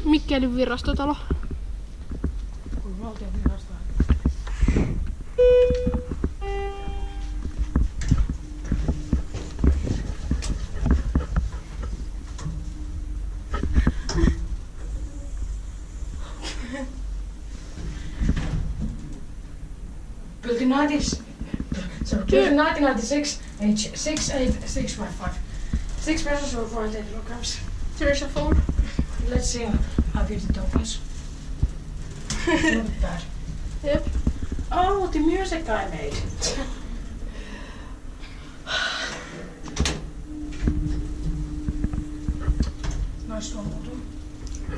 Mikkelin virastotalo. Kuin valtion virasto. Built in 1996, age 6'8", 6 pesos or 48 kilograms. There's a phone. Let's see how good the dog is. Not bad. Yep. Oh, the music I made. Nice one, Otto.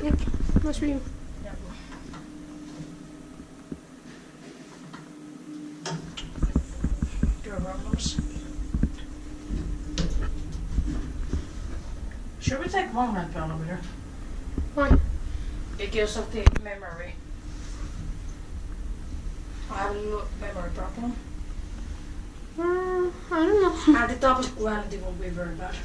Yep. Nice view. Yep. Your problems. Should we take one red pill over here? Why? Because of the memory. I have a memory problem. I don't know. And the top quality will be very bad.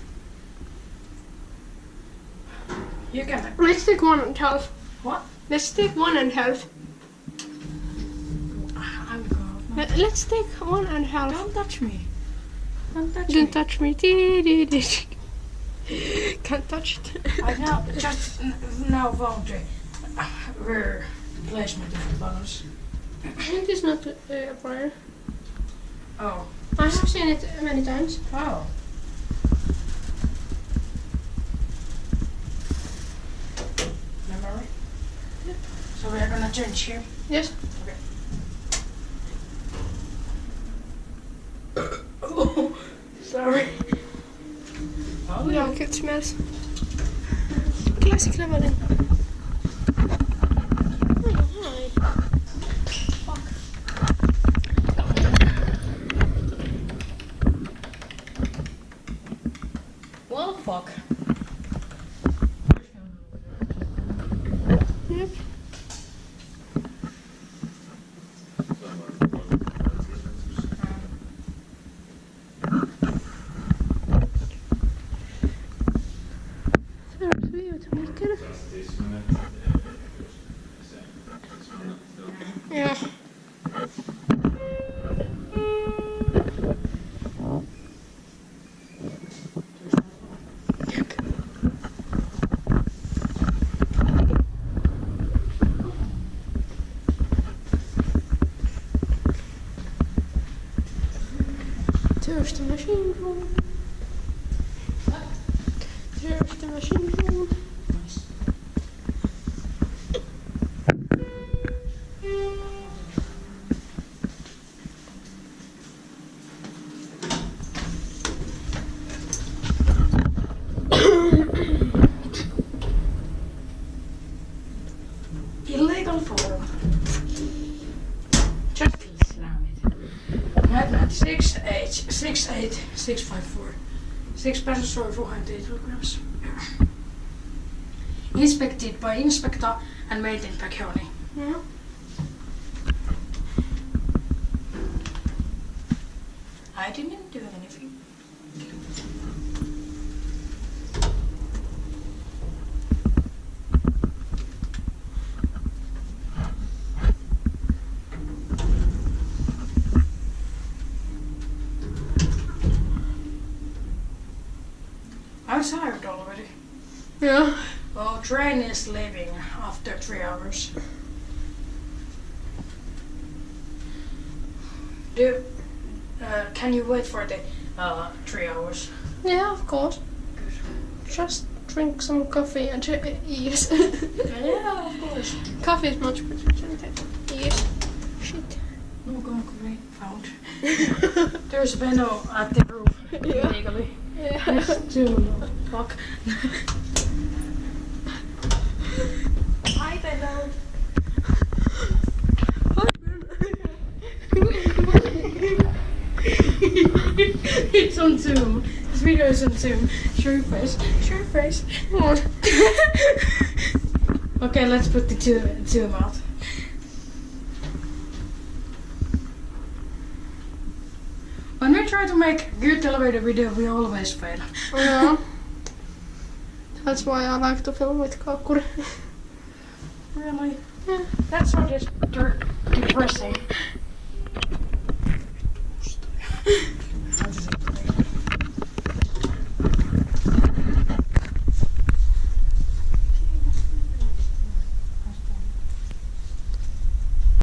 You can. Let's take 1.5. What? Let's take 1.5. I'm going. Let's take 1.5. Don't touch me. Don't touch Don't me. touch me. Can't touch it. I now just now found the rare placement of the balance. It is not a prayer. Oh. I have seen it many times. Oh. Memory? Yep. So we are gonna change here. Yes. Okay. Oh, sorry. Oh, yeah. Look, it smells. Classic leveling. Oh, hi. Fuck. Well, fuck. Yep. There's view to Mikkeli. Yeah. There's the machine room. There's the machine room. Nice. Illegal form. Just slam it. 1996, age 6'8", 6'54", 6 pesos or 408 kilograms. Inspected by Inspecta and made in Mikkelin. Yeah. I didn't do anything. I'm tired already. Yeah. Well, train is leaving after 3 hours. Can you wait for the 3 hours? Yeah, of course. Good. Just drink some coffee and eat. Yeah, of course. Coffee is much better than that. Yes. Shit. No concrete found. There's a Benno at the roof. Yeah. Illegally. Yeah. There's two. Fuck. Hi, Benno. It's on Zoom. This video is on Zoom. Show your face. Show your face. What? Okay, let's put the Zoom out. When we try to make good elevator video, we always fail. Yeah. That's why I like to film with Kaakkuri. Really? Yeah. That's so depressing.